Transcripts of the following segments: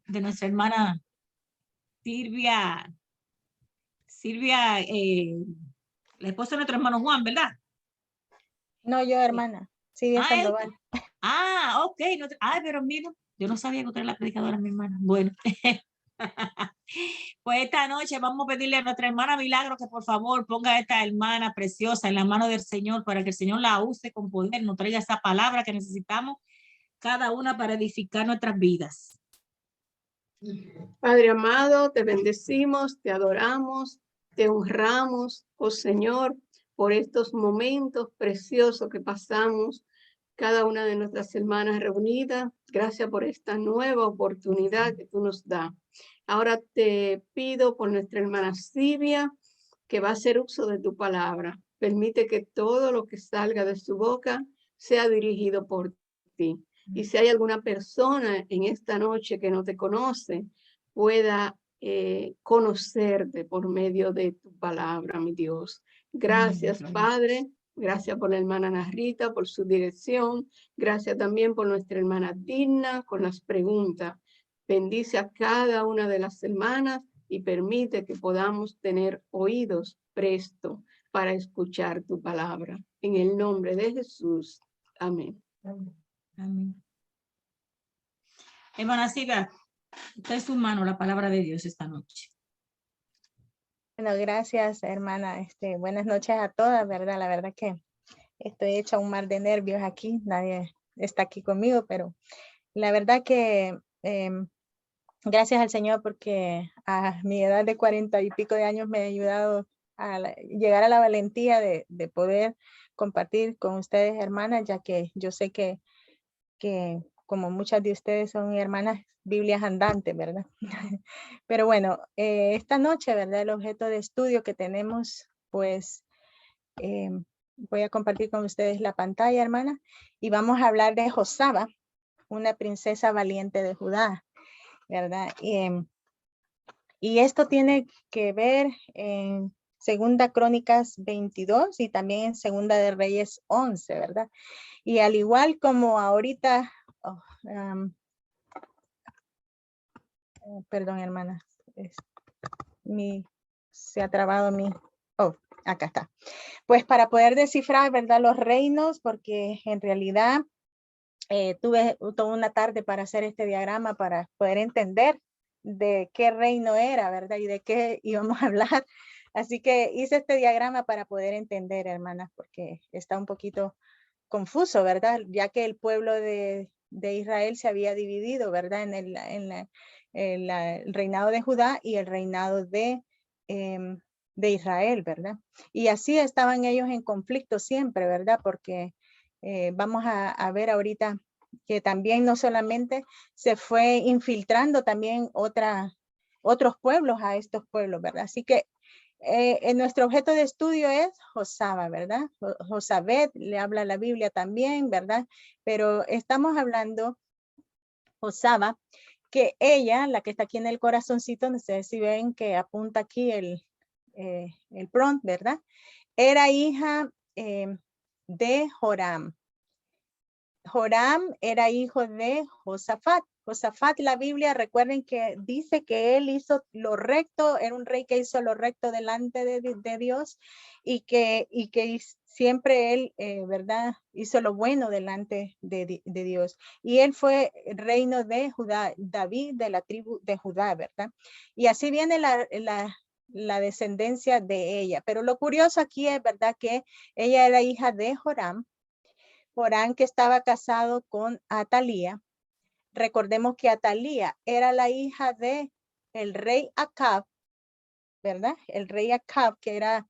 de nuestra hermana Silvia, Silvia, la esposa de nuestro hermano Juan, ¿verdad? No, yo, hermana. Silvia Sandoval. Ok. No, pero mira, yo no sabía que usted era la predicadora, mi hermana. Bueno. Pues esta noche vamos a pedirle a nuestra hermana Milagro que por favor ponga a esta hermana preciosa en la mano del Señor para que el Señor la use con poder, nos traiga esa palabra que necesitamos cada una para edificar nuestras vidas. Padre amado, te bendecimos, te adoramos, te honramos, oh Señor, por estos momentos preciosos que pasamos, cada una de nuestras hermanas reunidas. Gracias por esta nueva oportunidad que tú nos das. Ahora te pido por nuestra hermana Silvia, que va a hacer uso de tu palabra. Permite que todo lo que salga de su boca sea dirigido por ti. Y si hay alguna persona en esta noche que no te conoce, pueda conocerte por medio de tu palabra, mi Dios. Gracias, Padre. Gracias por la hermana Narrita, por su dirección. Gracias también por nuestra hermana Digna con las preguntas. Bendice a cada una de las hermanas y permite que podamos tener oídos presto para escuchar tu palabra. En el nombre de Jesús. Amén. Amén. Hermana Silvia, está en su mano la palabra de Dios esta noche. Bueno, gracias, hermana. Buenas noches a todas, ¿verdad? La verdad que estoy hecha un mar de nervios aquí. Nadie está aquí conmigo, pero la verdad que gracias al Señor porque a mi edad de 40 y pico de años me ha ayudado a llegar a la valentía de poder compartir con ustedes, hermanas, ya que yo sé que como muchas de ustedes son hermanas Biblias andantes, ¿verdad? Pero bueno, esta noche, ¿verdad? El objeto de estudio que tenemos, pues, voy a compartir con ustedes la pantalla, hermana, y vamos a hablar de Josaba, una princesa valiente de Judá, ¿verdad? Y esto tiene que ver en Segunda Crónicas 22 y también en Segunda de Reyes 11, ¿verdad? Y al igual como ahorita, perdón, hermana, se ha trabado acá está. Pues para poder descifrar, ¿verdad? Los reinos, porque en realidad tuve toda una tarde para hacer este diagrama para poder entender de qué reino era, ¿verdad? Y de qué íbamos a hablar. Así que hice este diagrama para poder entender, hermanas, porque está un poquito confuso, ¿verdad? Ya que el pueblo de Israel se había dividido, ¿verdad? En el reinado de Judá y el reinado de Israel, ¿verdad? Y así estaban ellos en conflicto siempre, ¿verdad? Porque vamos a ver ahorita que también no solamente se fue infiltrando también otros pueblos a estos pueblos, ¿verdad? Así que nuestro objeto de estudio es Josaba, ¿verdad? Josabet, le habla la Biblia también, ¿verdad? Pero estamos hablando Josaba, que ella, la que está aquí en el corazoncito, no sé si ven que apunta aquí el prompt, ¿verdad? Era hija de Joram. Joram era hijo de Josafat. Josafat, la Biblia, recuerden que dice que él hizo lo recto, era un rey que hizo lo recto delante de Dios y que siempre él, ¿verdad? Hizo lo bueno delante de Dios. Y él fue reino de Judá, David de la tribu de Judá, ¿verdad? Y así viene la descendencia de ella. Pero lo curioso aquí es, ¿verdad? Que ella era hija de Joram. Joram que estaba casado con Atalía. Recordemos que Atalía era la hija de el rey Acab, ¿verdad? El rey Acab que era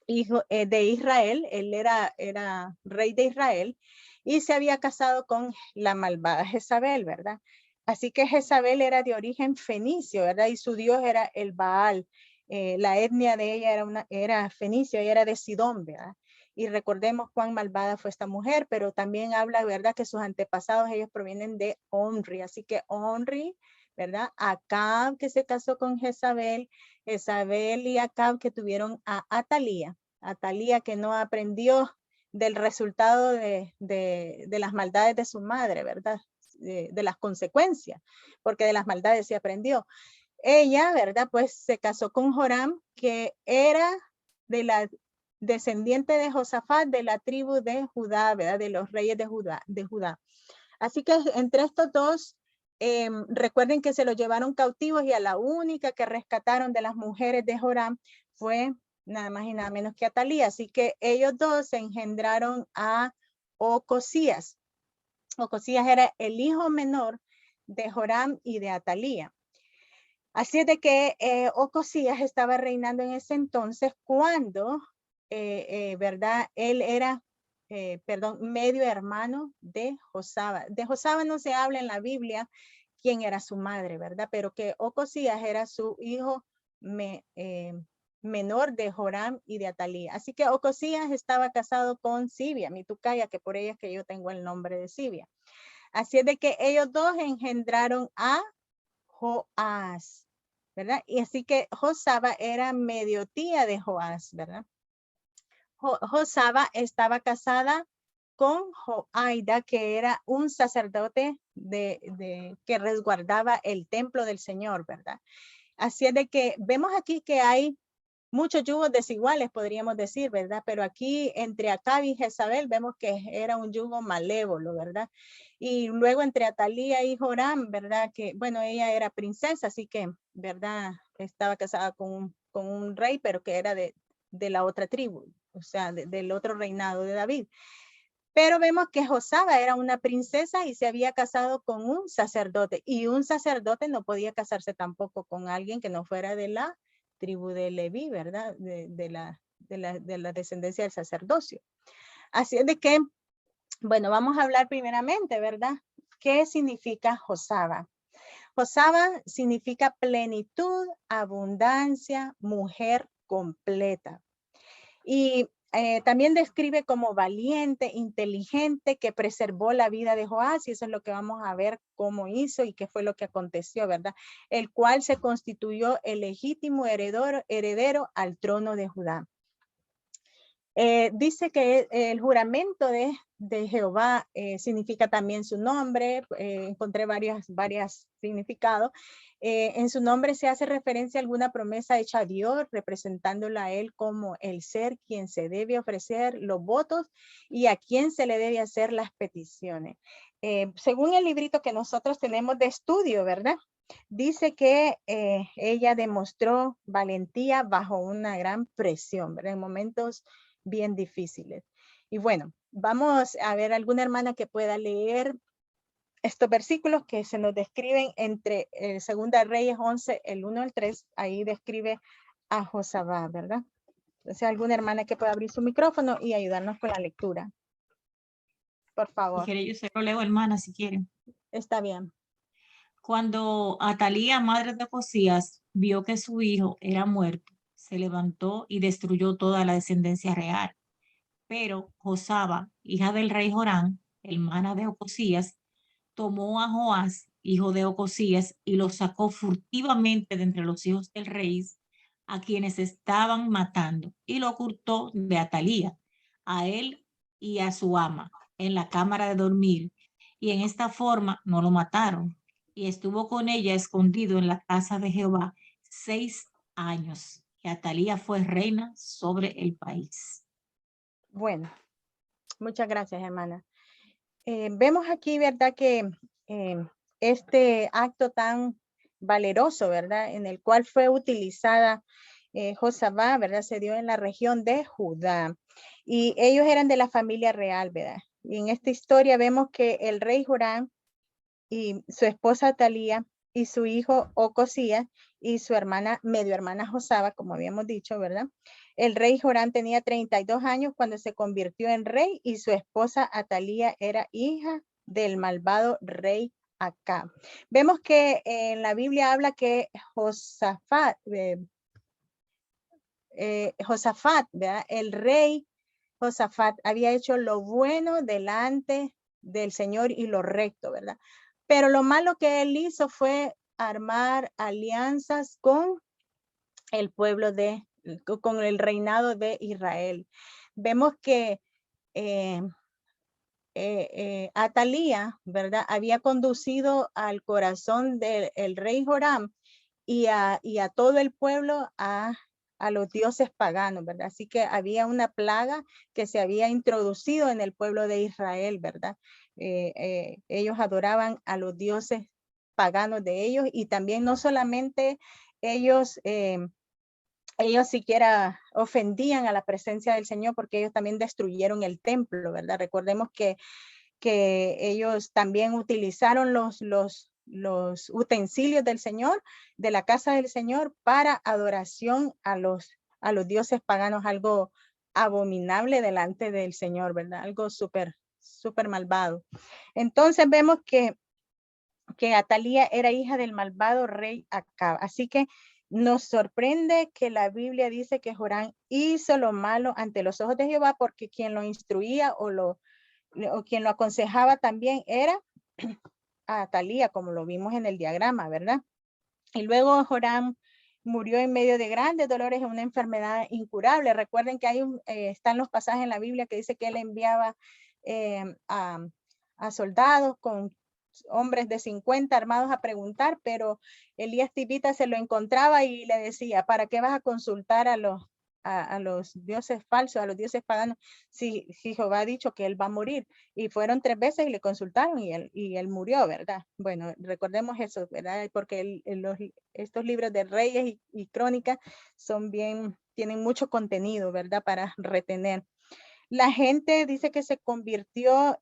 hijo de Israel, él era rey de Israel y se había casado con la malvada Jezabel, ¿verdad? Así que Jezabel era de origen fenicio, ¿verdad? Y su dios era el Baal. La etnia de ella era fenicia, ella era de Sidón, ¿verdad? Y recordemos cuán malvada fue esta mujer, pero también habla, ¿verdad? Que sus antepasados, ellos provienen de Omri. Así que Omri, ¿verdad? Acab, que se casó con Jezabel, Jezabel y Acab, que tuvieron a Atalía. Atalía, que no aprendió del resultado de las maldades de su madre, ¿verdad? de las consecuencias, porque de las maldades se aprendió. Ella, ¿verdad? Pues se casó con Joram, que era de la descendiente de Josafat, de la tribu de Judá, ¿verdad? De los reyes de Judá. Así que entre estos dos, recuerden que se los llevaron cautivos y a la única que rescataron de las mujeres de Joram fue nada más y nada menos que Atalía. Así que ellos dos engendraron a Ocosías. Ocosías era el hijo menor de Joram y de Atalía. Así es de que Ocosías estaba reinando en ese entonces cuando, ¿verdad? Él era, medio hermano de Josaba. De Josaba no se habla en la Biblia quién era su madre, ¿verdad? Pero que Ocosías era su hijo menor de Joram y de Atalía. Así que Ocosías estaba casado con Sibia, mi tucaya, que por ella es que yo tengo el nombre de Sibia. Así es de que ellos dos engendraron a Joás, ¿verdad? Y así que Josaba era medio tía de Joás, ¿verdad? Josaba estaba casada con Joaida, que era un sacerdote que resguardaba el templo del Señor, ¿verdad? Así es de que vemos aquí que hay muchos yugos desiguales, podríamos decir, ¿verdad? Pero aquí entre Acab y Jezabel vemos que era un yugo malévolo, ¿verdad? Y luego entre Atalía y Joram, ¿verdad? Que, bueno, ella era princesa, así que, ¿verdad? Estaba casada con un rey, pero que era de la otra tribu, o sea, del otro reinado de David. Pero vemos que Josaba era una princesa y se había casado con un sacerdote. Y un sacerdote no podía casarse tampoco con alguien que no fuera de la tribu de Leví, ¿verdad? De la descendencia del sacerdocio. Así es de que, bueno, vamos a hablar primeramente, ¿verdad? ¿Qué significa Josaba? Josaba significa plenitud, abundancia, mujer completa. Y también describe como valiente, inteligente, que preservó la vida de Joás, y eso es lo que vamos a ver cómo hizo y qué fue lo que aconteció, ¿verdad? El cual se constituyó el legítimo heredero al trono de Judá. Dice que el juramento de Jehová significa también su nombre. Encontré varios significados. En su nombre se hace referencia a alguna promesa hecha a Dios, representándola a él como el ser quien se debe ofrecer los votos y a quien se le debe hacer las peticiones. Según el librito que nosotros tenemos de estudio, ¿verdad? Dice que ella demostró valentía bajo una gran presión, ¿verdad? En momentos bien difíciles. Y bueno, vamos a ver alguna hermana que pueda leer estos versículos que se nos describen entre Segunda Reyes 11, el 1 al 3. Ahí describe a Josabá, ¿verdad? Entonces, alguna hermana que pueda abrir su micrófono y ayudarnos con la lectura. Por favor. Yo se lo leo, hermana, si quieren. Está bien. Cuando Atalía, madre de Ocosías, vio que su hijo era muerto, se levantó y destruyó toda la descendencia real. Pero Josaba, hija del rey Joram, hermana de Ocosías, tomó a Joás, hijo de Ocosías, y lo sacó furtivamente de entre los hijos del rey, a quienes estaban matando, y lo ocultó de Atalía, a él y a su ama, en la cámara de dormir, y en esta forma no lo mataron, y estuvo con ella escondido en la casa de Jehová 6 años, y Atalía fue reina sobre el país. Bueno, muchas gracias, hermana. Vemos aquí, ¿verdad? Que este acto tan valeroso, ¿verdad? En el cual fue utilizada Josabá, ¿verdad? Se dio en la región de Judá. Y ellos eran de la familia real, ¿verdad? Y en esta historia vemos que el rey Joram y su esposa Atalía y su hijo Ocosías y su hermana, medio hermana Josaba, como habíamos dicho, ¿verdad? El rey Joram tenía 32 años cuando se convirtió en rey y su esposa Atalía era hija del malvado rey Acab. Vemos que en la Biblia habla que Josafat, ¿verdad? El rey Josafat había hecho lo bueno delante del Señor y lo recto, ¿verdad? Pero lo malo que él hizo fue armar alianzas con el pueblo con el reinado de Israel. Vemos que Atalía, ¿verdad? Había conducido al corazón del rey Joram y a todo el pueblo a los dioses paganos, ¿verdad? Así que había una plaga que se había introducido en el pueblo de Israel, ¿verdad? Ellos adoraban a los dioses paganos de ellos y también no solamente ellos siquiera ofendían a la presencia del Señor porque ellos también destruyeron el templo, ¿verdad? Recordemos que ellos también utilizaron los utensilios del Señor, de la casa del Señor, para adoración a los dioses paganos, algo abominable delante del Señor, ¿verdad? Algo súper malvado. Entonces vemos que Atalía era hija del malvado rey Acab. Así que nos sorprende que la Biblia dice que Joram hizo lo malo ante los ojos de Jehová, porque quien lo instruía o quien lo aconsejaba también era Atalía, como lo vimos en el diagrama, ¿verdad? Y luego Joram murió en medio de grandes dolores en una enfermedad incurable. Recuerden que están los pasajes en la Biblia que dice que él enviaba a soldados con hombres de 50 armados a preguntar, pero Elías Tibita se lo encontraba y le decía, ¿para qué vas a consultar a los dioses falsos, a los dioses paganos, si Jehová ha dicho que él va a morir? Y fueron 3 veces y le consultaron y él murió, ¿verdad? Bueno, recordemos eso, ¿verdad? Porque estos libros de Reyes y Crónicas tienen mucho contenido, ¿verdad? Para retener. La gente dice que se convirtió,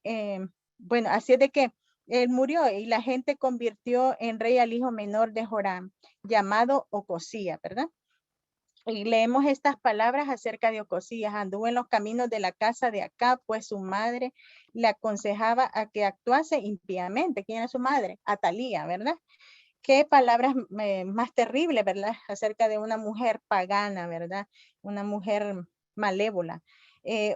bueno, así es de que él murió y la gente convirtió en rey al hijo menor de Joram, llamado Ocosías, ¿verdad? Y leemos estas palabras acerca de Ocosías. Anduvo en los caminos de la casa de Acab, pues su madre le aconsejaba a que actuase impíamente. ¿Quién era su madre? Atalía, ¿verdad? Qué palabras más terribles, ¿verdad? Acerca de una mujer pagana, ¿verdad? Una mujer malévola.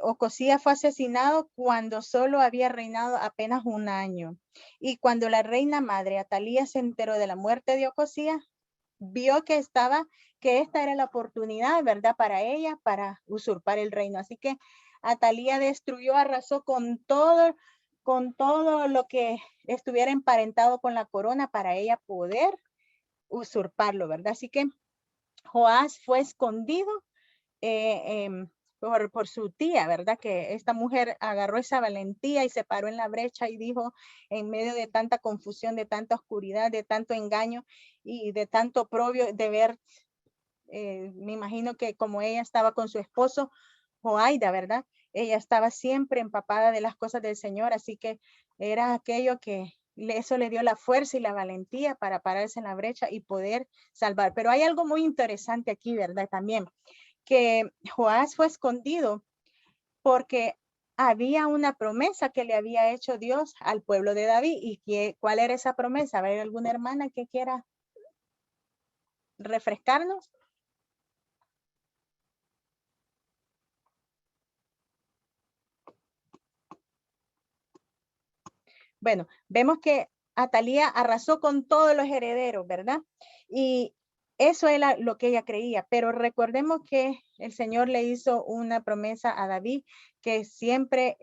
Ocosías fue asesinado cuando solo había reinado apenas 1 año. Y cuando la reina madre Atalía se enteró de la muerte de Ocosías, vio que esta era la oportunidad, ¿verdad? Para ella, para usurpar el reino. Así que Atalía destruyó, arrasó con todo lo que estuviera emparentado con la corona para ella poder usurparlo, ¿verdad? Así que Joás fue escondido por su tía, ¿verdad? Que esta mujer agarró esa valentía y se paró en la brecha y dijo, en medio de tanta confusión, de tanta oscuridad, de tanto engaño y de tanto oprobio, de ver, me imagino que como ella estaba con su esposo, Joaida, ¿verdad? Ella estaba siempre empapada de las cosas del Señor, así que era aquello que eso le dio la fuerza y la valentía para pararse en la brecha y poder salvar. Pero hay algo muy interesante aquí, ¿verdad? También, que Joás fue escondido porque había una promesa que le había hecho Dios al pueblo de David. ¿Y cuál era esa promesa? ¿Va a haber alguna hermana que quiera refrescarnos? Bueno, vemos que Atalía arrasó con todos los herederos, ¿verdad? Y eso era lo que ella creía, pero recordemos que el Señor le hizo una promesa a David que siempre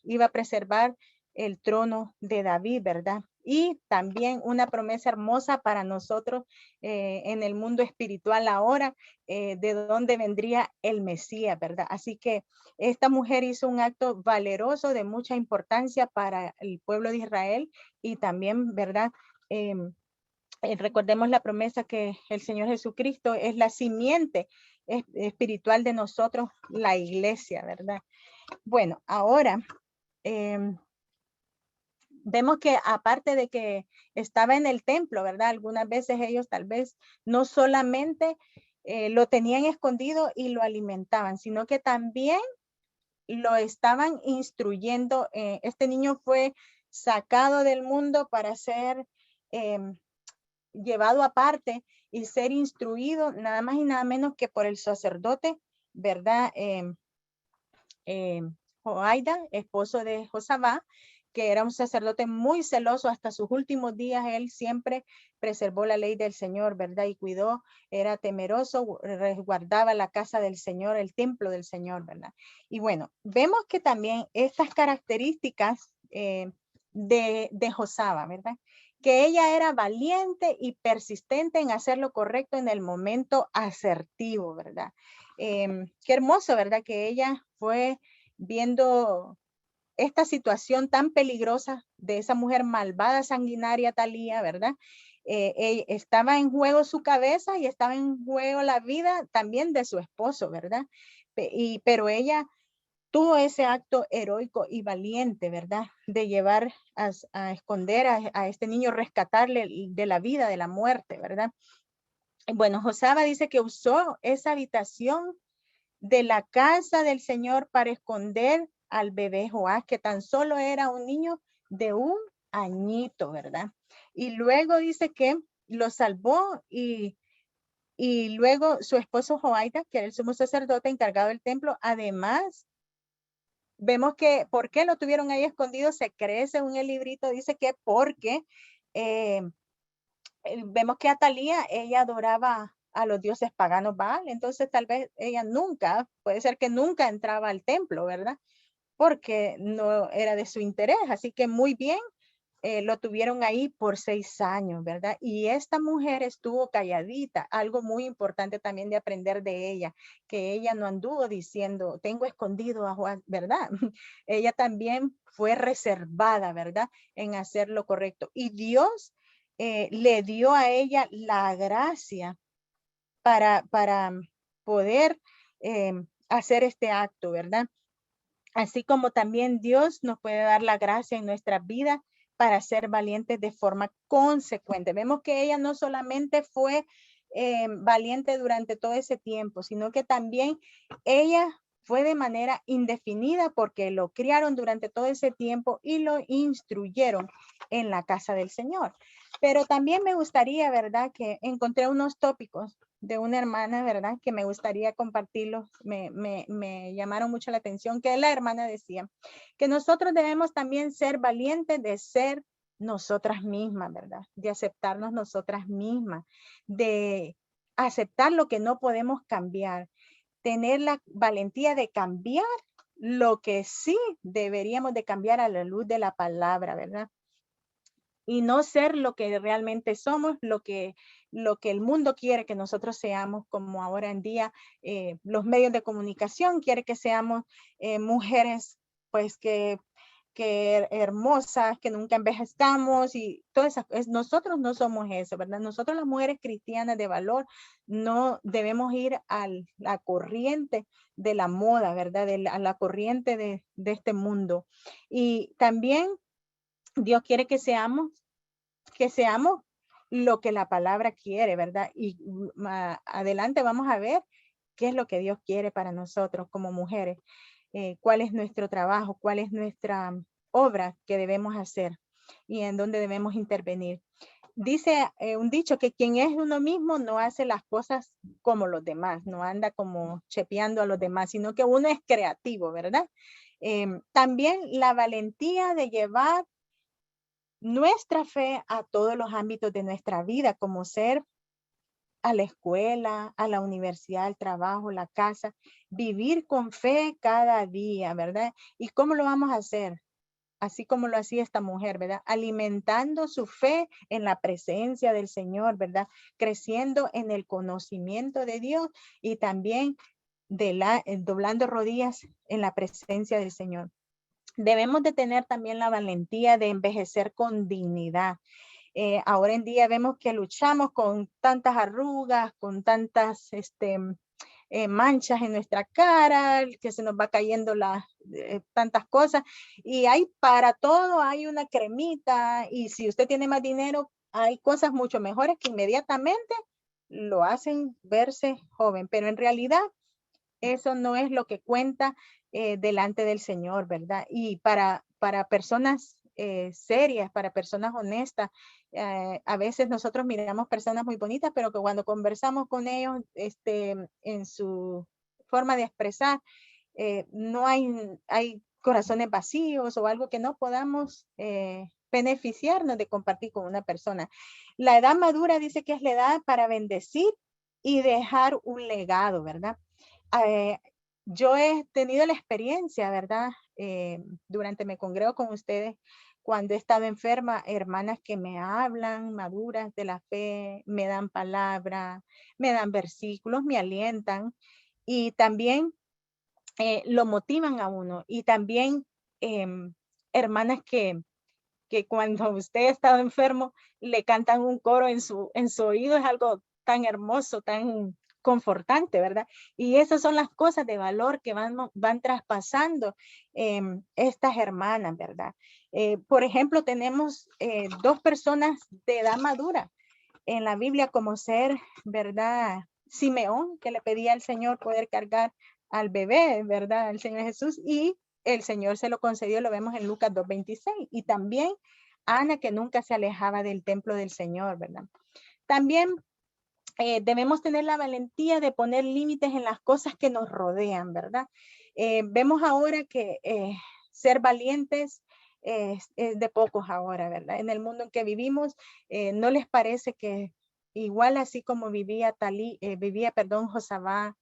iba a preservar el trono de David, ¿verdad? Y también una promesa hermosa para nosotros en el mundo espiritual ahora, de dónde vendría el Mesías, ¿verdad? Así que esta mujer hizo un acto valeroso de mucha importancia para el pueblo de Israel y también, ¿verdad? Recordemos la promesa que el Señor Jesucristo es la simiente espiritual de nosotros, la iglesia, ¿verdad? Bueno, ahora vemos que aparte de que estaba en el templo, ¿verdad? Algunas veces ellos tal vez no solamente lo tenían escondido y lo alimentaban, sino que también lo estaban instruyendo. Este niño fue sacado del mundo para ser llevado aparte y ser instruido nada más y nada menos que por el sacerdote, ¿verdad? Joaida, esposo de Josabá, que era un sacerdote muy celoso hasta sus últimos días. Él siempre preservó la ley del Señor, ¿verdad? Y cuidó, era temeroso, resguardaba la casa del Señor, el templo del Señor, ¿verdad? Y bueno, vemos que también estas características de Josaba, ¿verdad? Que ella era valiente y persistente en hacer lo correcto en el momento asertivo, ¿verdad? Qué hermoso, ¿verdad? Que ella fue viendo esta situación tan peligrosa de esa mujer malvada, sanguinaria, Talía, ¿verdad? Estaba en juego su cabeza y estaba en juego la vida también de su esposo, ¿verdad? Pero ella tuvo ese acto heroico y valiente, ¿verdad? De llevar a esconder a este niño, rescatarle de la vida, de la muerte, ¿verdad? Bueno, Josaba dice que usó esa habitación de la casa del Señor para esconder al bebé Joás, que tan solo era un niño de 1 añito, ¿verdad? Y luego dice que lo salvó y luego su esposo Joaida, que era el sumo sacerdote encargado del templo, además, vemos que, ¿por qué lo tuvieron ahí escondido? Se cree, según el librito, dice que porque vemos que Atalía, ella adoraba a los dioses paganos Baal, entonces tal vez ella nunca, puede ser que nunca entraba al templo, ¿verdad? Porque no era de su interés, así que muy bien, lo tuvieron ahí por 6 años, ¿verdad? Y esta mujer estuvo calladita, algo muy importante también de aprender de ella, que ella no anduvo diciendo, tengo escondido a Juan, ¿verdad? Ella también fue reservada, ¿verdad? En hacer lo correcto. Y Dios le dio a ella la gracia para poder hacer este acto, ¿verdad? Así como también Dios nos puede dar la gracia en nuestra vida para ser valientes de forma consecuente. Vemos que ella no solamente fue valiente durante todo ese tiempo, sino que también ella fue de manera indefinida porque lo criaron durante todo ese tiempo y lo instruyeron en la casa del Señor. Pero también me gustaría, ¿verdad? Que encontré unos tópicos de una hermana, ¿verdad? Que me gustaría compartirlos, me llamaron mucho la atención, que la hermana decía que nosotros debemos también ser valientes de ser nosotras mismas, ¿verdad? De aceptarnos nosotras mismas, de aceptar lo que no podemos cambiar, tener la valentía de cambiar lo que sí deberíamos de cambiar a la luz de la palabra, ¿verdad? Y no ser lo que realmente somos, lo que el mundo quiere que nosotros seamos, como ahora en día los medios de comunicación quieren que seamos mujeres pues que hermosas, que nunca envejezcamos y todas esas. Nosotros no somos eso, ¿verdad? Nosotros las mujeres cristianas de valor no debemos ir a la corriente de la moda, ¿verdad? A la corriente de este mundo. Y también Dios quiere que seamos lo que la palabra quiere, ¿verdad? Y adelante vamos a ver qué es lo que Dios quiere para nosotros como mujeres, cuál es nuestro trabajo, cuál es nuestra obra que debemos hacer y en dónde debemos intervenir. Dice un dicho que quien es uno mismo no hace las cosas como los demás, no anda como chepeando a los demás, sino que uno es creativo, ¿verdad? También la valentía de llevar nuestra fe a todos los ámbitos de nuestra vida, como ser a la escuela, a la universidad, al trabajo, la casa, vivir con fe cada día, ¿verdad? ¿Y cómo lo vamos a hacer? Así como lo hacía esta mujer, ¿verdad? Alimentando su fe en la presencia del Señor, ¿verdad? Creciendo en el conocimiento de Dios y también doblando rodillas en la presencia del Señor. Debemos de tener también la valentía de envejecer con dignidad. Ahora en día vemos que luchamos con tantas arrugas, con tantas manchas en nuestra cara, que se nos va cayendo tantas cosas. Y hay para todo, hay una cremita. Y si usted tiene más dinero, hay cosas mucho mejores que inmediatamente lo hacen verse joven. Pero en realidad eso no es lo que cuenta delante del Señor, ¿verdad? Y para personas serias, para personas honestas, a veces nosotros miramos personas muy bonitas, pero que cuando conversamos con ellos en su forma de expresar, no hay corazones vacíos o algo que no podamos beneficiarnos de compartir con una persona. La edad madura dice que es la edad para bendecir y dejar un legado, ¿verdad? yo he tenido la experiencia, ¿verdad? Durante me congrego con ustedes, cuando he estado enferma, hermanas que me hablan, maduras de la fe, me dan palabra, me dan versículos, me alientan y también lo motivan a uno. Y también hermanas que cuando usted ha estado enfermo, le cantan un coro en su oído, es algo tan hermoso, tan confortante, ¿verdad? Y esas son las cosas de valor que van traspasando estas hermanas, ¿verdad? Por ejemplo, tenemos dos personas de edad madura en la Biblia como ser, ¿verdad? Simeón, que le pedía al Señor poder cargar al bebé, ¿verdad? El Señor Jesús, y el Señor se lo concedió, lo vemos en Lucas 2:26. Y también Ana, que nunca se alejaba del templo del Señor, ¿verdad? También debemos tener la valentía de poner límites en las cosas que nos rodean, ¿verdad? Vemos ahora que ser valientes es de pocos ahora, ¿verdad? En el mundo en que vivimos, ¿no les parece que igual así como vivía Josabá,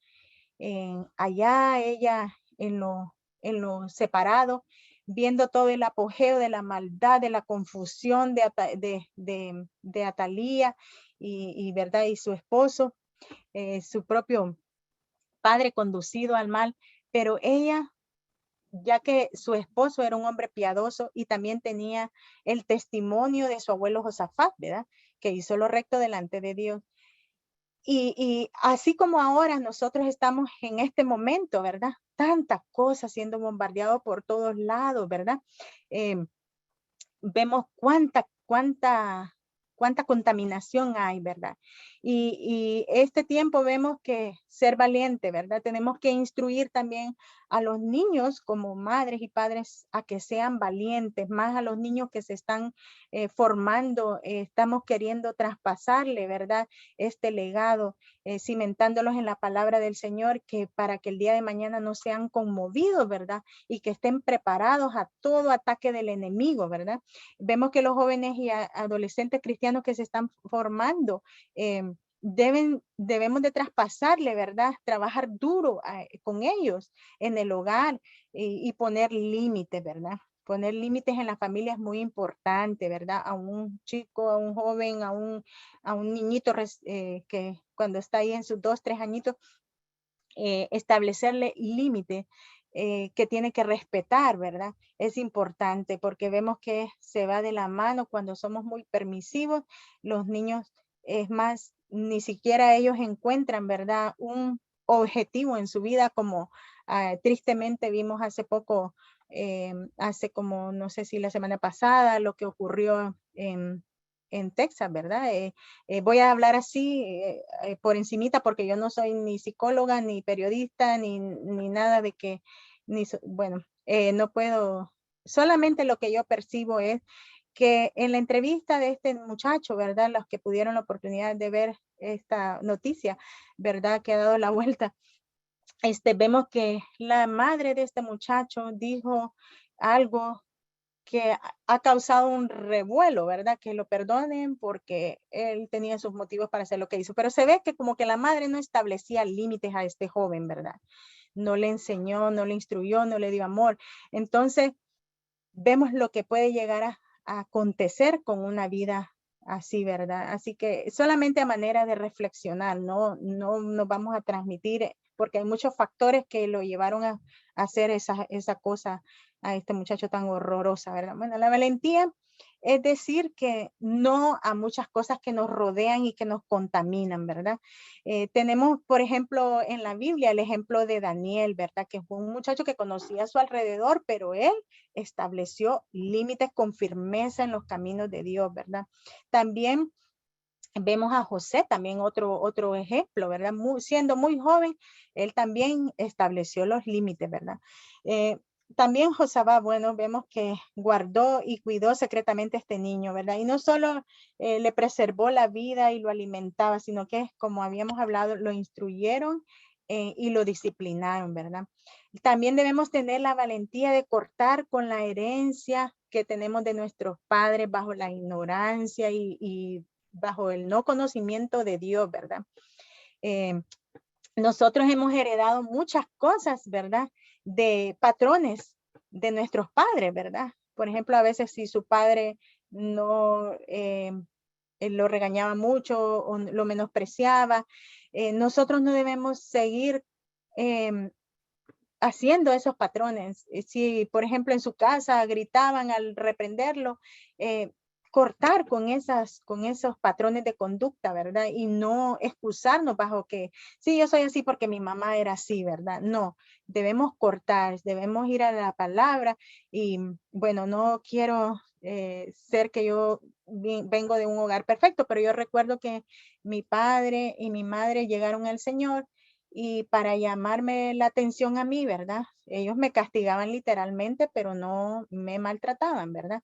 allá ella en lo separado, viendo todo el apogeo de la maldad, de la confusión de Atalía ¿verdad? Y su esposo, su propio padre conducido al mal, pero ella, ya que su esposo era un hombre piadoso y también tenía el testimonio de su abuelo Josafat, ¿verdad? Que hizo lo recto delante de Dios. Y así como ahora nosotros estamos en este momento, ¿verdad? Tantas cosas siendo bombardeados por todos lados, ¿verdad? Vemos cuánta contaminación hay, ¿verdad? Y este tiempo vemos que ser valiente, ¿verdad? Tenemos que instruir también a los niños como madres y padres a que sean valientes, más a los niños que se están formando, estamos queriendo traspasarle, ¿verdad? Este legado, cimentándolos en la palabra del Señor, que para que el día de mañana no sean conmovidos, ¿verdad? Y que estén preparados a todo ataque del enemigo, ¿verdad? Vemos que los jóvenes y adolescentes cristianos que se están formando debemos de traspasarle, ¿verdad? Trabajar duro con ellos en el hogar y poner límites, ¿verdad? Poner límites en la familia es muy importante, ¿verdad? A un chico, a un joven, a un niñito que cuando está ahí en sus 2, 3 añitos, establecerle límites que tiene que respetar, ¿verdad? Es importante porque vemos que se va de la mano cuando somos muy permisivos. Los niños, es más, ni siquiera ellos encuentran, ¿verdad? Un objetivo en su vida como tristemente vimos hace poco, hace como, no sé si la semana pasada, lo que ocurrió en Texas, ¿verdad? Voy a hablar así por encimita porque yo no soy ni psicóloga, ni periodista, ni nada de que, bueno, no puedo, solamente lo que yo percibo es que en la entrevista de este muchacho, ¿verdad? Los que pudieron la oportunidad de ver esta noticia, ¿verdad? Que ha dado la vuelta, vemos que la madre de este muchacho dijo algo que ha causado un revuelo, ¿verdad? Que lo perdonen porque él tenía sus motivos para hacer lo que hizo. Pero se ve que como que la madre no establecía límites a este joven, ¿verdad? No le enseñó, no le instruyó, no le dio amor. Entonces, vemos lo que puede llegar a acontecer con una vida así, ¿verdad? Así que solamente a manera de reflexionar, no nos vamos a transmitir, porque hay muchos factores que lo llevaron a hacer esa cosa a este muchacho tan horrorosa, ¿verdad? Bueno, la valentía es decir que no a muchas cosas que nos rodean y que nos contaminan, ¿verdad? Tenemos, por ejemplo, en la Biblia el ejemplo de Daniel, ¿verdad? Que fue un muchacho que conocía a su alrededor, pero él estableció límites con firmeza en los caminos de Dios, ¿verdad? También vemos a José, también otro ejemplo, ¿verdad? Siendo muy joven, él también estableció los límites, ¿verdad? También Josabá, bueno, vemos que guardó y cuidó secretamente a este niño, ¿verdad? Y no solo le preservó la vida y lo alimentaba, sino que, como habíamos hablado, lo instruyeron y lo disciplinaron, ¿verdad? También debemos tener la valentía de cortar con la herencia que tenemos de nuestros padres bajo la ignorancia y bajo el no conocimiento de Dios, ¿verdad? nosotros hemos heredado muchas cosas, ¿verdad? De patrones de nuestros padres, ¿verdad? Por ejemplo, a veces si su padre no lo regañaba mucho o lo menospreciaba, nosotros no debemos seguir haciendo esos patrones. Si, por ejemplo, en su casa gritaban al reprenderlo, cortar con esos patrones de conducta, ¿verdad? Y no excusarnos bajo que, sí, yo soy así porque mi mamá era así, ¿verdad? No, debemos cortar, debemos ir a la palabra y, bueno, no quiero ser que yo vengo de un hogar perfecto, pero yo recuerdo que mi padre y mi madre llegaron al Señor y para llamarme la atención a mí, ¿verdad? Ellos me castigaban literalmente, pero no me maltrataban, ¿verdad?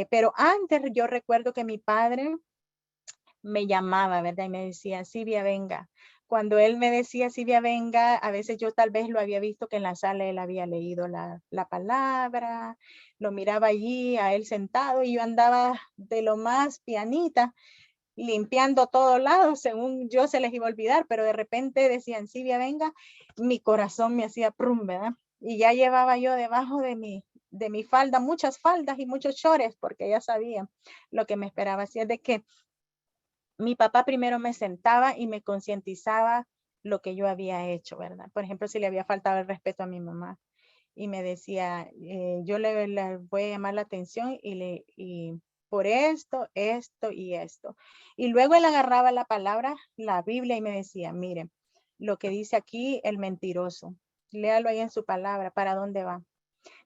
Pero antes yo recuerdo que mi padre me llamaba, ¿verdad? Y me decía, Silvia, venga. Cuando él me decía, Silvia, venga, a veces yo tal vez lo había visto que en la sala él había leído la palabra, lo miraba allí a él sentado y yo andaba de lo más pianita, limpiando todos lados, según yo se les iba a olvidar, pero de repente decían, Silvia, venga, mi corazón me hacía prum, ¿verdad? Y ya llevaba yo debajo de mi falda, muchas faldas y muchos shorts, porque ya sabía lo que me esperaba. Así es de que mi papá primero me sentaba y me concientizaba lo que yo había hecho, ¿verdad? Por ejemplo, si le había faltado el respeto a mi mamá y me decía, yo le voy a llamar la atención y por esto, esto y esto. Y luego él agarraba la palabra, la Biblia y me decía, mire, lo que dice aquí el mentiroso, léalo ahí en su palabra, ¿para dónde va?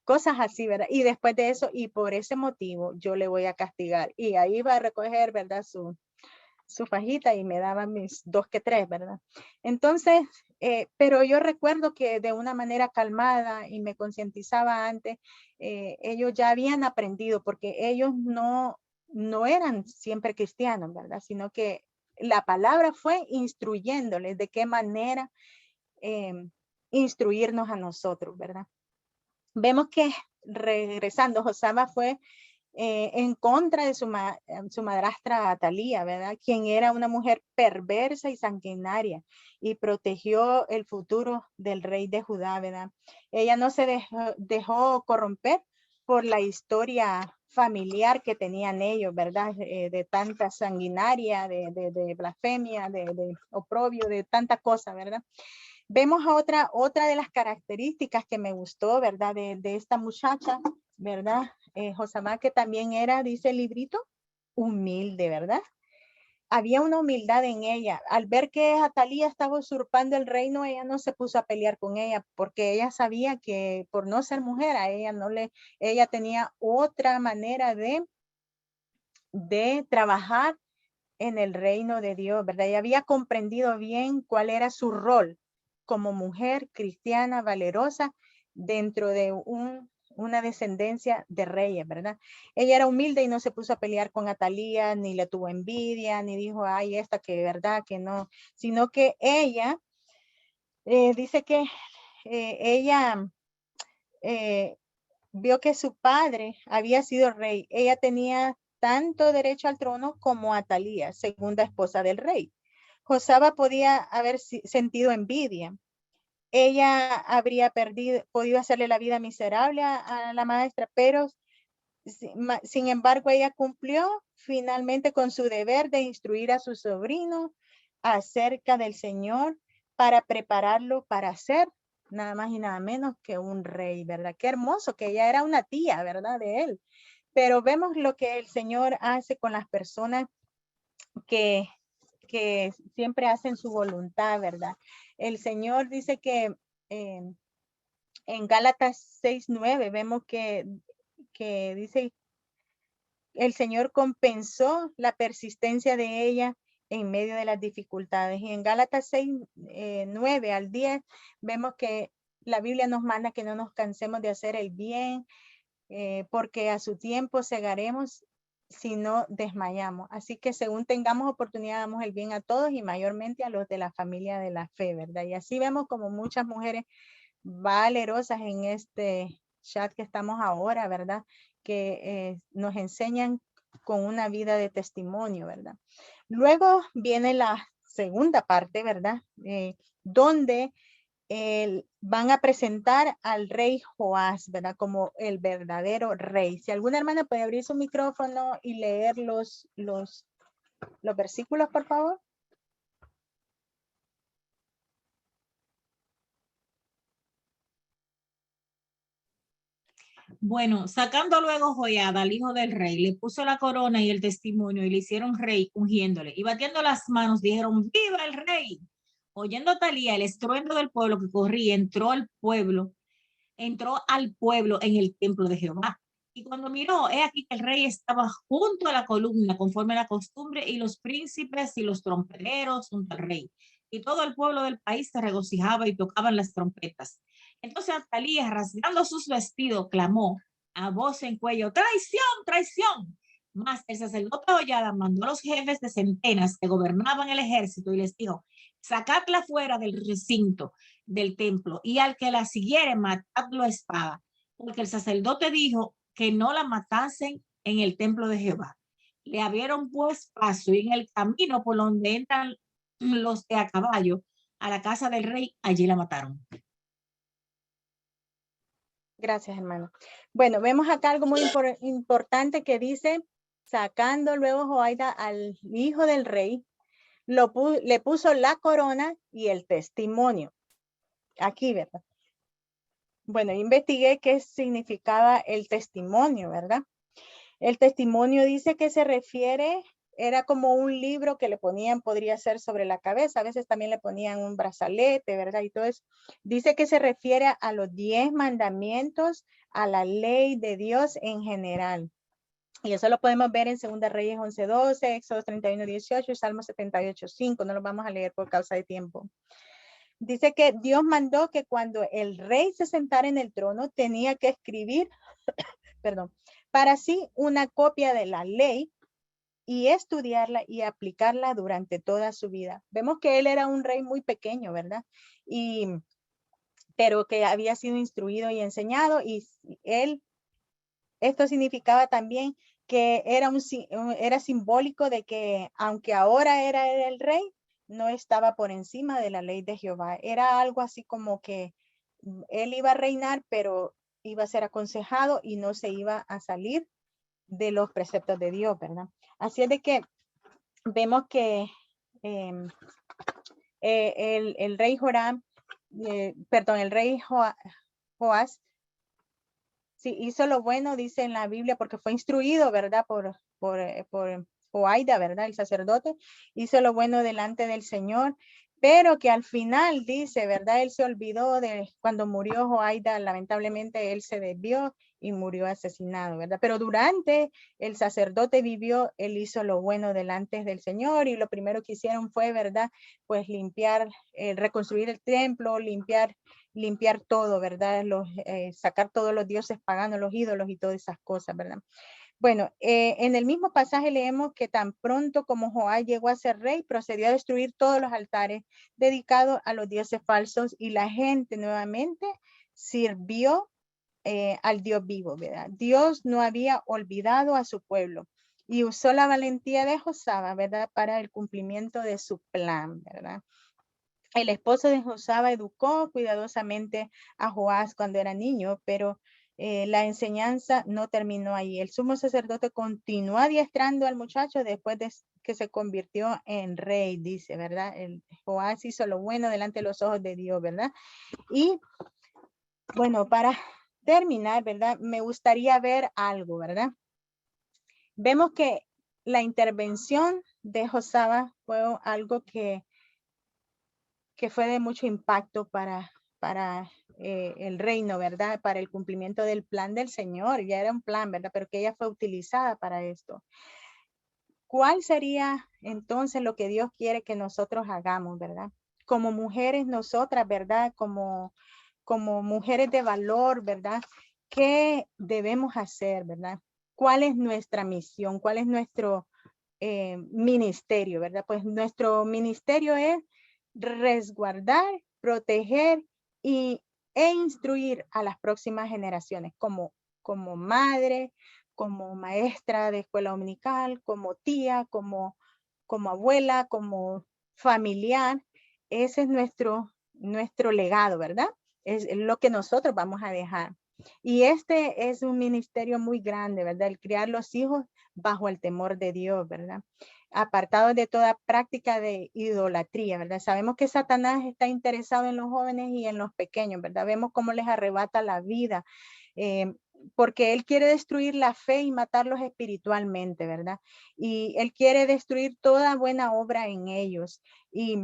Cosas así, ¿verdad? Y después de eso, y por ese motivo, yo le voy a castigar. Y ahí va a recoger, ¿verdad? Su fajita y me daba mis 2 que 3, ¿verdad? Entonces, pero yo recuerdo que de una manera calmada y me concientizaba antes, ellos ya habían aprendido porque ellos no eran siempre cristianos, ¿verdad? Sino que la palabra fue instruyéndoles de qué manera instruirnos a nosotros, ¿verdad? Vemos que regresando, Josama fue en contra de su madrastra Atalía, ¿verdad? Quien era una mujer perversa y sanguinaria y protegió el futuro del rey de Judá, ¿verdad? Ella no se dejó corromper por la historia familiar que tenían ellos, ¿verdad? De tanta sanguinaria, de blasfemia, de oprobio, de tanta cosa, ¿verdad? Vemos a otra de las características que me gustó, ¿verdad? De esta muchacha, ¿verdad? Josama, que también era, dice el librito, humilde, ¿verdad? Había una humildad en ella. Al ver que Atalía estaba usurpando el reino, ella no se puso a pelear con ella, porque ella sabía que por no ser mujer, a ella ella tenía otra manera de trabajar en el reino de Dios, ¿verdad? Ella había comprendido bien cuál era su rol como mujer cristiana valerosa dentro de una descendencia de reyes, ¿verdad? Ella era humilde y no se puso a pelear con Atalía, ni le tuvo envidia, ni dijo, ay, esta que verdad que no, sino que ella dice que ella vio que su padre había sido rey. Ella tenía tanto derecho al trono como Atalía, segunda esposa del rey. Josaba podía haber sentido envidia. Ella habría podido hacerle la vida miserable a la maestra, pero sin embargo ella cumplió finalmente con su deber de instruir a su sobrino acerca del Señor para prepararlo para ser nada más y nada menos que un rey, ¿verdad? Qué hermoso que ella era una tía, ¿verdad? De él. Pero vemos lo que el Señor hace con las personas que, que siempre hacen su voluntad, ¿verdad? El Señor dice que en Gálatas 6:9 vemos que dice, el Señor compensó la persistencia de ella en medio de las dificultades. Y en Gálatas 6:9 al 10 vemos que la Biblia nos manda que no nos cansemos de hacer el bien, porque a su tiempo segaremos si no desmayamos. Así que según tengamos oportunidad, damos el bien a todos y mayormente a los de la familia de la fe, ¿verdad? Y así vemos como muchas mujeres valerosas en este chat que estamos ahora, ¿verdad? Que nos enseñan con una vida de testimonio, ¿verdad? Luego viene la segunda parte, ¿verdad? Donde van a presentar al rey Joás, ¿verdad? Como el verdadero rey. Si alguna hermana puede abrir su micrófono y leer los versículos, por favor. Bueno, sacando luego Joiada al hijo del rey, le puso la corona y el testimonio y le hicieron rey ungiéndole. Y batiendo las manos dijeron, ¡viva el rey! Oyendo Atalía el estruendo del pueblo que corría, entró al pueblo en el templo de Jehová. Y cuando miró, he aquí que el rey estaba junto a la columna, conforme a la costumbre, y los príncipes y los trompeteros junto al rey. Y todo el pueblo del país se regocijaba y tocaban las trompetas. Entonces Atalía, rasgando sus vestidos, clamó a voz en cuello, ¡traición, traición! Mas el sacerdote Joiada mandó a los jefes de centenas que gobernaban el ejército y les dijo, sacadla fuera del recinto del templo y al que la siguiere matadlo a espada, porque el sacerdote dijo que no la matasen en el templo de Jehová. Le abrieron pues paso y en el camino por donde entran los de a caballo a la casa del rey, allí la mataron. Gracias, hermano. Bueno, vemos acá algo muy importante que dice, sacando luego Joiada al hijo del rey, le puso la corona y el testimonio. Aquí, ¿verdad? Bueno, investigué qué significaba el testimonio, ¿verdad? El testimonio dice que se refiere, era como un libro que le ponían, podría ser sobre la cabeza, a veces también le ponían un brazalete, ¿verdad? Y todo eso. Dice que se refiere a los 10 mandamientos, a la ley de Dios en general. Y eso lo podemos ver en 2 Reyes 11:12, Éxodo 31:18 y Salmo 78:5. No lo vamos a leer por causa de tiempo. Dice que Dios mandó que cuando el rey se sentara en el trono tenía que escribir, perdón, para sí una copia de la ley y estudiarla y aplicarla durante toda su vida. Vemos que él era un rey muy pequeño, ¿verdad? Pero que había sido instruido y enseñado y esto significaba también que era simbólico de que aunque ahora era el rey, no estaba por encima de la ley de Jehová. Era algo así como que él iba a reinar, pero iba a ser aconsejado y no se iba a salir de los preceptos de Dios, ¿verdad? Así es de que vemos que el rey Joram, el rey Joás, sí, hizo lo bueno, dice en la Biblia, porque fue instruido, ¿verdad? Por Joiada, ¿verdad? El sacerdote, hizo lo bueno delante del Señor, pero que al final dice, ¿verdad? Él se olvidó de cuando murió Joiada, lamentablemente él se desvió y murió asesinado, ¿verdad? Pero durante el sacerdote vivió, él hizo lo bueno delante del Señor y lo primero que hicieron fue, ¿verdad? Pues limpiar, reconstruir el templo, limpiar todo, ¿verdad? Sacar todos los dioses paganos, los ídolos y todas esas cosas, ¿verdad? Bueno, en el mismo pasaje leemos que tan pronto como Joás llegó a ser rey, procedió a destruir todos los altares dedicados a los dioses falsos y la gente nuevamente sirvió al Dios vivo, ¿verdad? Dios no había olvidado a su pueblo y usó la valentía de Josaba, ¿verdad? Para el cumplimiento de su plan, ¿verdad? El esposo de Josaba educó cuidadosamente a Joás cuando era niño, pero la enseñanza no terminó ahí. El sumo sacerdote continuó adiestrando al muchacho después de que se convirtió en rey, dice, ¿verdad? Joás hizo lo bueno delante de los ojos de Dios, ¿verdad? Y bueno, para terminar, ¿verdad? Me gustaría ver algo, ¿verdad? Vemos que la intervención de Josaba fue algo que fue de mucho impacto para el reino, ¿verdad? Para el cumplimiento del plan del Señor. Ya era un plan, ¿verdad? Pero que ella fue utilizada para esto. ¿Cuál sería entonces lo que Dios quiere que nosotros hagamos, ¿verdad? Como mujeres nosotras, ¿verdad? Como mujeres de valor, ¿verdad? ¿Qué debemos hacer, ¿verdad? ¿Cuál es nuestra misión? ¿Cuál es nuestro ministerio, ¿verdad? Pues nuestro ministerio es resguardar, proteger e instruir a las próximas generaciones como madre, como maestra de escuela dominical, como tía, como abuela, como familiar, ese es nuestro legado, ¿verdad? Es lo que nosotros vamos a dejar. Y este es un ministerio muy grande, ¿verdad? El criar los hijos bajo el temor de Dios, ¿verdad? Apartados de toda práctica de idolatría, ¿verdad? Sabemos que Satanás está interesado en los jóvenes y en los pequeños, ¿verdad? Vemos cómo les arrebata la vida, porque él quiere destruir la fe y matarlos espiritualmente, ¿verdad? Y él quiere destruir toda buena obra en ellos. Y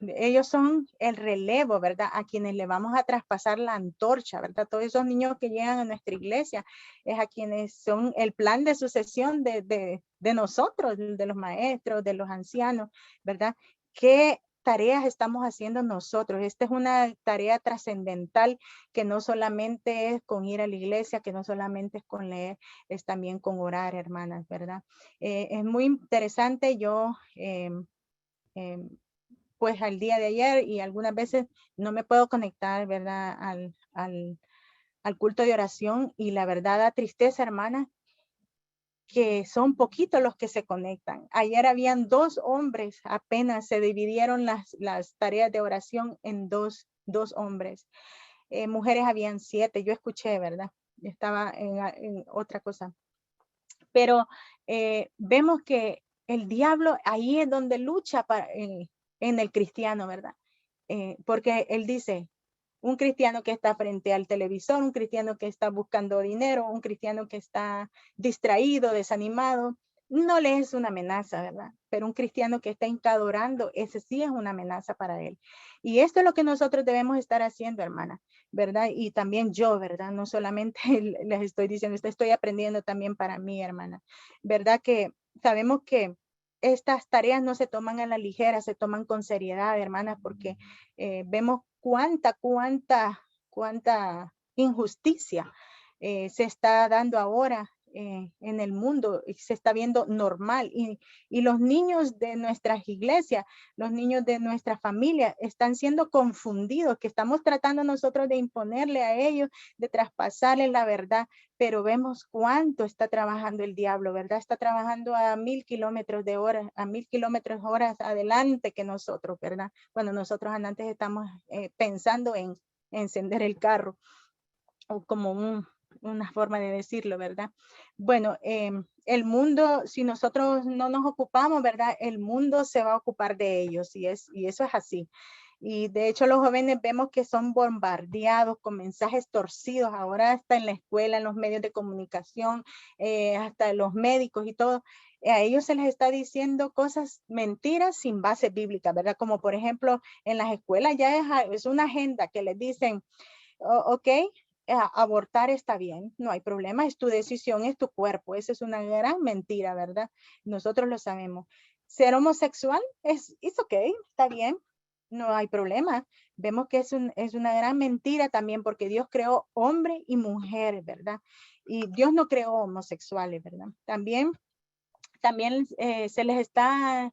ellos son el relevo, ¿verdad? A quienes le vamos a traspasar la antorcha, ¿verdad? Todos esos niños que llegan a nuestra iglesia es a quienes son el plan de sucesión de nosotros, de los maestros, de los ancianos, ¿verdad? ¿Qué tareas estamos haciendo nosotros? Esta es una tarea trascendental que no solamente es con ir a la iglesia, que no solamente es con leer, es también con orar, hermanas, ¿verdad? Es muy interesante. Yo pues al día de ayer y algunas veces no me puedo conectar, ¿verdad? Al culto de oración, y la verdad da tristeza, hermana, que son poquitos los que se conectan. Ayer habían 2 hombres, apenas se dividieron las tareas de oración en dos hombres. Mujeres habían 7, yo escuché, ¿verdad? Estaba en otra cosa. Pero vemos que el diablo ahí es donde lucha en el cristiano, ¿verdad? Porque él dice, un cristiano que está frente al televisor, un cristiano que está buscando dinero, un cristiano que está distraído, desanimado, no le es una amenaza, ¿verdad? Pero un cristiano que está adorando, ese sí es una amenaza para él. Y esto es lo que nosotros debemos estar haciendo, hermana, ¿verdad? Y también yo, ¿verdad? No solamente les estoy diciendo, estoy aprendiendo también para mí, hermana, ¿verdad? Que sabemos que estas tareas no se toman a la ligera, se toman con seriedad, hermanas, porque vemos cuánta injusticia se está dando ahora en el mundo, y se está viendo normal. Y los niños de nuestras iglesias, los niños de nuestra familia están siendo confundidos, que estamos tratando nosotros de imponerle a ellos, de traspasarles la verdad, pero vemos cuánto está trabajando el diablo, ¿verdad? Está trabajando a 1000 kilómetros de hora, a 1000 kilómetros horas adelante que nosotros, ¿verdad? Cuando nosotros antes estamos pensando en encender el carro, o como una forma de decirlo, ¿verdad? Bueno, el mundo, si nosotros no nos ocupamos, ¿verdad? El mundo se va a ocupar de ellos, y eso es así. Y de hecho los jóvenes vemos que son bombardeados con mensajes torcidos, ahora hasta en la escuela, en los medios de comunicación, hasta los médicos y todo. A ellos se les está diciendo cosas, mentiras sin base bíblica, ¿verdad? Como por ejemplo, en las escuelas ya es una agenda que les dicen, ok, abortar está bien, no hay problema, es tu decisión, es tu cuerpo. Esa es una gran mentira, ¿verdad? Nosotros lo sabemos. Ser homosexual es ok, está bien, no hay problema. Vemos que es una gran mentira también, porque Dios creó hombre y mujer, ¿verdad? Y Dios no creó homosexuales, ¿verdad? También se nos está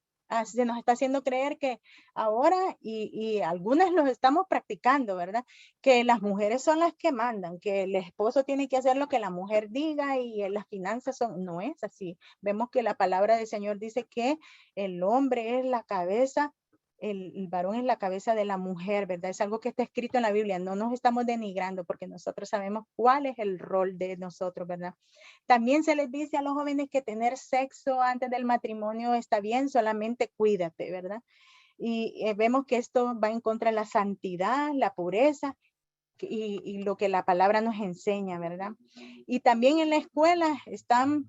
haciendo creer que ahora, y algunas los estamos practicando, ¿verdad? Que las mujeres son las que mandan, que el esposo tiene que hacer lo que la mujer diga, y las finanzas no es así. Vemos que la palabra del Señor dice que el hombre es la cabeza, el varón es la cabeza de la mujer, ¿verdad? Es algo que está escrito en la Biblia. No nos estamos denigrando, porque nosotros sabemos cuál es el rol de nosotros, ¿verdad? También se les dice a los jóvenes que tener sexo antes del matrimonio está bien, solamente cuídate, ¿verdad? Y vemos que esto va en contra de la santidad, la pureza y lo que la palabra nos enseña, ¿verdad? Y también en la escuela están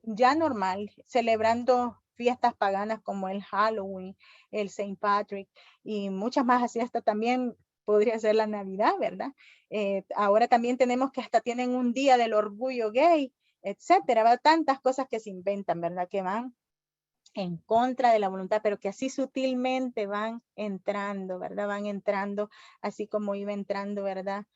ya normal celebrando fiestas paganas como el Halloween, el Saint Patrick y muchas más, así hasta también podría ser la Navidad, ¿verdad? Ahora también tenemos que hasta tienen un día del orgullo gay, etcétera, ¿verdad? Tantas cosas que se inventan, ¿verdad? Que van en contra de la voluntad, pero que así sutilmente van entrando, ¿verdad? Van entrando, así como iba entrando, ¿verdad?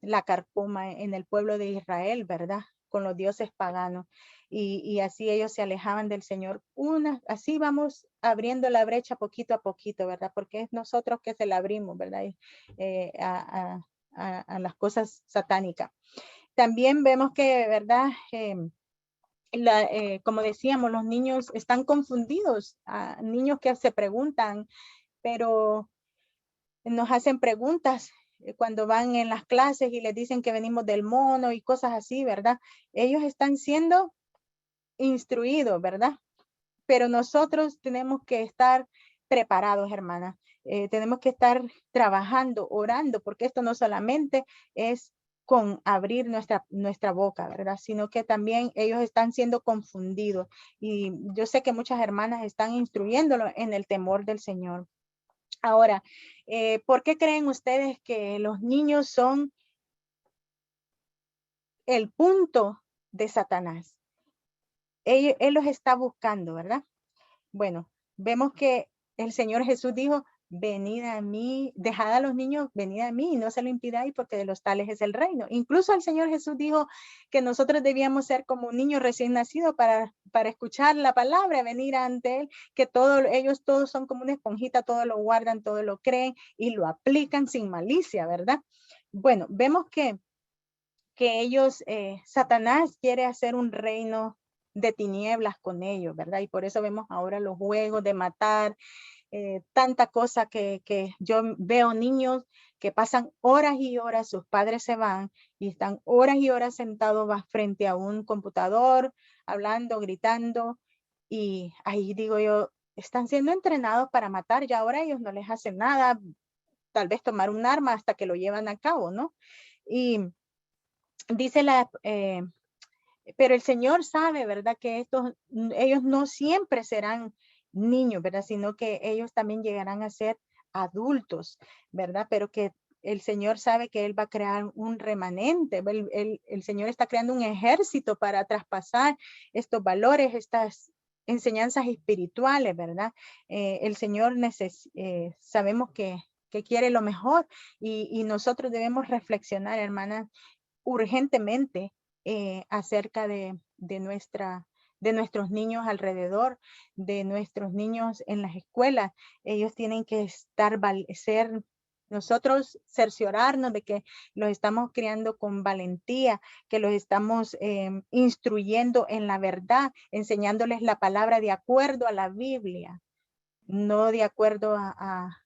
La carcoma en el pueblo de Israel, ¿verdad? Con los dioses paganos. Y así ellos se alejaban del Señor. Así vamos abriendo la brecha poquito a poquito, ¿verdad? Porque es nosotros que se la abrimos, ¿verdad? A las cosas satánicas. También vemos que, ¿verdad? como decíamos, los niños están confundidos, niños que se preguntan, pero nos hacen preguntas cuando van en las clases y les dicen que venimos del mono y cosas así, ¿verdad? Ellos están siendo instruidos, ¿verdad? Pero nosotros tenemos que estar preparados, hermana. Tenemos que estar trabajando, orando, porque esto no solamente es con abrir nuestra boca, ¿verdad? Sino que también ellos están siendo confundidos. Y yo sé que muchas hermanas están instruyéndolo en el temor del Señor. Ahora, ¿por qué creen ustedes que los niños son el punto de Satanás? Él los está buscando, ¿verdad? Bueno, vemos que el Señor Jesús dijo, venid a mí, dejad a los niños, venid a mí, y no se lo impidáis porque de los tales es el reino. Incluso el Señor Jesús dijo que nosotros debíamos ser como un niño recién nacido para escuchar la palabra, venir ante Él, que ellos todos son como una esponjita, todo lo guardan, todo lo creen y lo aplican sin malicia, ¿verdad? Bueno, vemos que ellos, Satanás quiere hacer un reino de tinieblas con ellos, ¿verdad? Y por eso vemos ahora los juegos de matar, tanta cosa que yo veo niños que pasan horas y horas, sus padres se van y están horas y horas sentados frente a un computador, hablando, gritando, y ahí digo yo, están siendo entrenados para matar, ya ahora ellos no les hacen nada, tal vez tomar un arma hasta que lo llevan a cabo, ¿no? Y dice pero el Señor sabe, ¿verdad? Que ellos no siempre serán niños, ¿verdad? Sino que ellos también llegarán a ser adultos, ¿verdad? Pero que el Señor sabe que Él va a crear un remanente. El Señor está creando un ejército para traspasar estos valores, estas enseñanzas espirituales, ¿verdad? El Señor sabemos que quiere lo mejor y nosotros debemos reflexionar, hermanas, urgentemente acerca de nuestros niños alrededor, de nuestros niños en las escuelas. Ellos tienen que nosotros cerciorarnos de que los estamos criando con valentía, que los estamos instruyendo en la verdad, enseñándoles la palabra de acuerdo a la Biblia, no de acuerdo a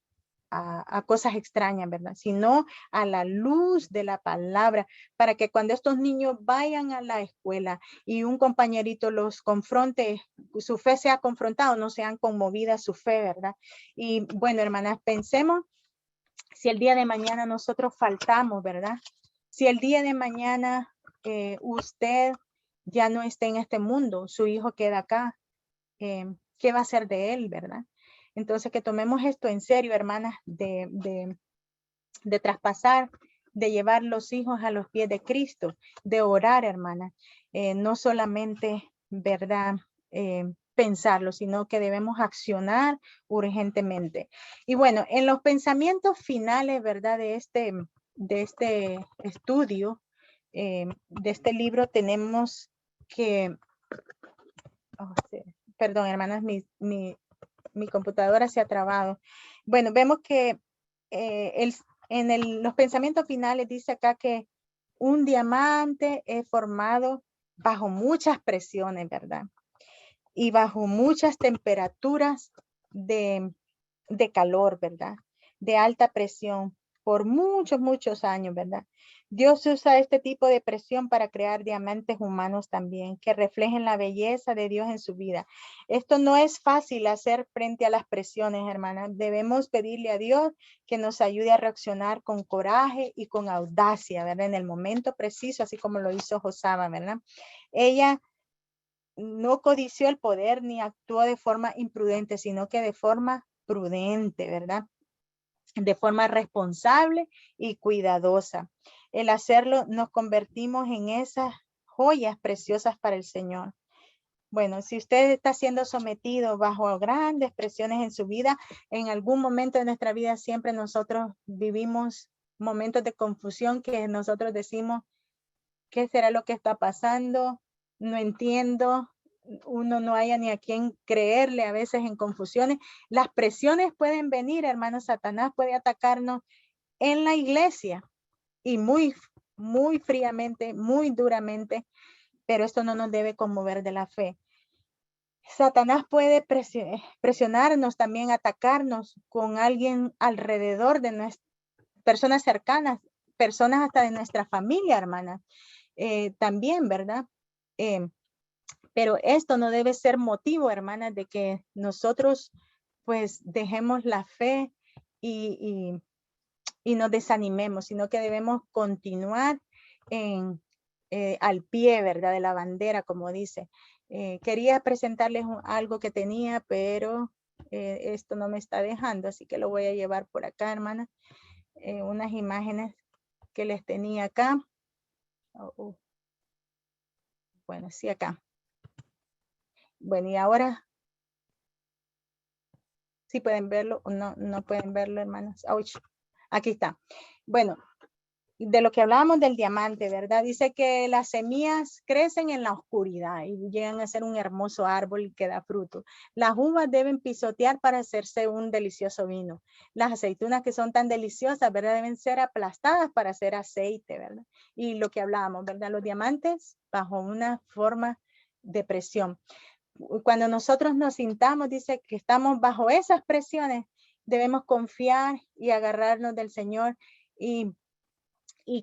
cosas extrañas, ¿verdad? Sino a la luz de la palabra, para que cuando estos niños vayan a la escuela y un compañerito los confronte, su fe sea confrontada, no sean conmovidas su fe, ¿verdad? Y bueno, hermanas, pensemos si el día de mañana nosotros faltamos, ¿verdad? Si el día de mañana usted ya no está en este mundo, su hijo queda acá, ¿qué va a ser de él, verdad? Entonces, que tomemos esto en serio, hermanas, de traspasar, de llevar los hijos a los pies de Cristo, de orar, hermanas. No solamente, ¿verdad? Pensarlo, sino que debemos accionar urgentemente. Y bueno, en los pensamientos finales, ¿verdad? De este estudio, de este libro, tenemos que, perdón, hermanas, mi computadora se ha trabado. Bueno, vemos que los pensamientos finales dice acá que un diamante es formado bajo muchas presiones, ¿verdad? Y bajo muchas temperaturas de calor, ¿verdad? De alta presión por muchos, muchos años, ¿verdad? Dios usa este tipo de presión para crear diamantes humanos también, que reflejen la belleza de Dios en su vida. Esto no es fácil hacer frente a las presiones, hermanas. Debemos pedirle a Dios que nos ayude a reaccionar con coraje y con audacia, ¿verdad? En el momento preciso, así como lo hizo Josaba, ¿verdad? Ella no codició el poder ni actuó de forma imprudente, sino que de forma prudente, ¿verdad? De forma responsable y cuidadosa. El hacerlo nos convertimos en esas joyas preciosas para el Señor. Bueno, si usted está siendo sometido bajo grandes presiones en su vida, en algún momento de nuestra vida siempre nosotros vivimos momentos de confusión que nosotros decimos, ¿qué será lo que está pasando? No entiendo. Uno no haya ni a quién creerle a veces en confusiones. Las presiones pueden venir, hermano. Satanás puede atacarnos en la iglesia y muy, muy fríamente, muy duramente. pero esto no nos debe conmover de la fe. Satanás puede presionarnos, también atacarnos con alguien alrededor de nuestras personas cercanas, personas hasta de nuestra familia, hermana. También, ¿verdad? Pero esto no debe ser motivo, hermanas, de que nosotros pues dejemos la fe y nos desanimemos, sino que debemos continuar al pie, ¿verdad? De la bandera, como dice. Quería presentarles algo que tenía, pero esto no me está dejando, así que lo voy a llevar por acá, hermana. Unas imágenes que les tenía acá. Bueno, sí, acá. Bueno, y ahora, ¿sí pueden verlo o no pueden verlo, hermanos? Ouch. Aquí está. Bueno, de lo que hablábamos del diamante, ¿verdad? Dice que las semillas crecen en la oscuridad y llegan a ser un hermoso árbol que da fruto. Las uvas deben pisotear para hacerse un delicioso vino. Las aceitunas que son tan deliciosas, ¿verdad? Deben ser aplastadas para hacer aceite, ¿verdad? Y lo que hablábamos, ¿verdad? Los diamantes bajo una forma de presión. Cuando nosotros nos sintamos, dice que estamos bajo esas presiones, debemos confiar y agarrarnos del Señor y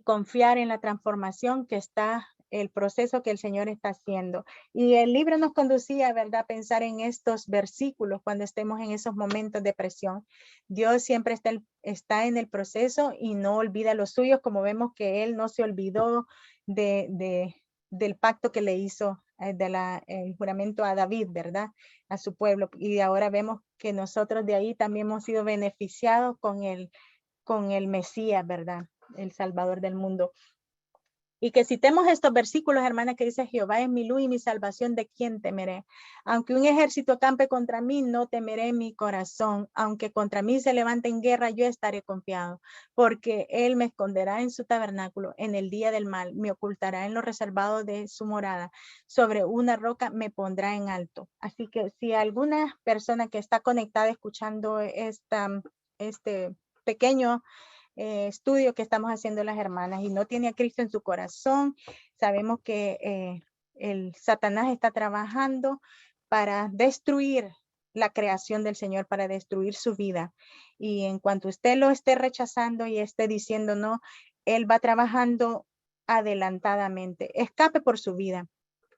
confiar en la transformación que está, el proceso que el Señor está haciendo. Y el libro nos conducía, ¿verdad?, a pensar en estos versículos cuando estemos en esos momentos de presión. Dios siempre está en el proceso y no olvida los suyos, como vemos que Él no se olvidó del pacto que le hizo, el juramento a David, ¿verdad?, a su pueblo. Y ahora vemos que nosotros de ahí también hemos sido beneficiados con el Mesías, ¿verdad?, el Salvador del mundo. Y que citemos estos versículos, hermana, que dice: Jehová es mi luz y mi salvación, ¿de quién temeré? Aunque un ejército acampe contra mí, no temeré en mi corazón. Aunque contra mí se levante en guerra, yo estaré confiado, porque él me esconderá en su tabernáculo en el día del mal, me ocultará en lo reservado de su morada, sobre una roca me pondrá en alto. Así que si alguna persona que está conectada escuchando este pequeño estudio que estamos haciendo las hermanas y no tiene a Cristo en su corazón, sabemos que el Satanás está trabajando para destruir la creación del Señor, para destruir su vida. Y en cuanto usted lo esté rechazando y esté diciendo no, él va trabajando adelantadamente. Escape por su vida.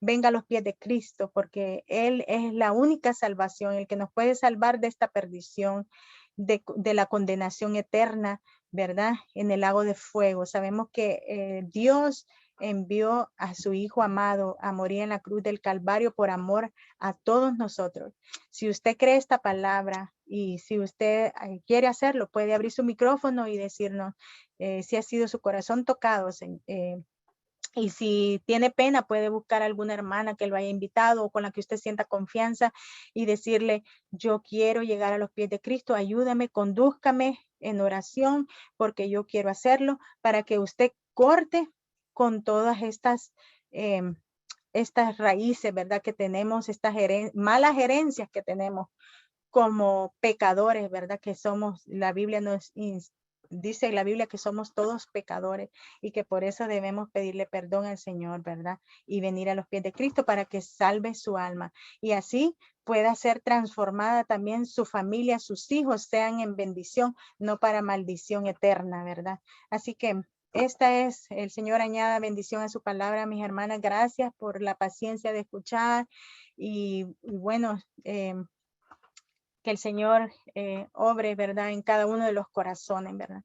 Venga a los pies de Cristo, porque Él es la única salvación, el que nos puede salvar de esta perdición, de la condenación eterna, ¿verdad?, en el lago de fuego. Sabemos que Dios envió a su Hijo amado a morir en la cruz del Calvario por amor a todos nosotros. Si usted cree esta palabra y si usted quiere hacerlo, puede abrir su micrófono y decirnos si ha sido su corazón tocado, y si tiene pena, puede buscar a alguna hermana que lo haya invitado o con la que usted sienta confianza y decirle: yo quiero llegar a los pies de Cristo, ayúdame, condúzcame en oración, porque yo quiero hacerlo, para que usted corte con todas estas raíces, ¿verdad?, que tenemos, estas malas herencias que tenemos como pecadores, ¿verdad?, que somos. La Biblia dice en la Biblia que somos todos pecadores y que por eso debemos pedirle perdón al Señor, ¿verdad?, y venir a los pies de Cristo para que salve su alma y así pueda ser transformada también su familia, sus hijos sean en bendición, no para maldición eterna, ¿verdad? Así que esta es, el Señor añada bendición a su palabra, mis hermanas. Gracias por la paciencia de escuchar y bueno, que el Señor obre, ¿verdad?, en cada uno de los corazones, ¿verdad?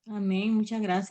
Amén, muchas gracias.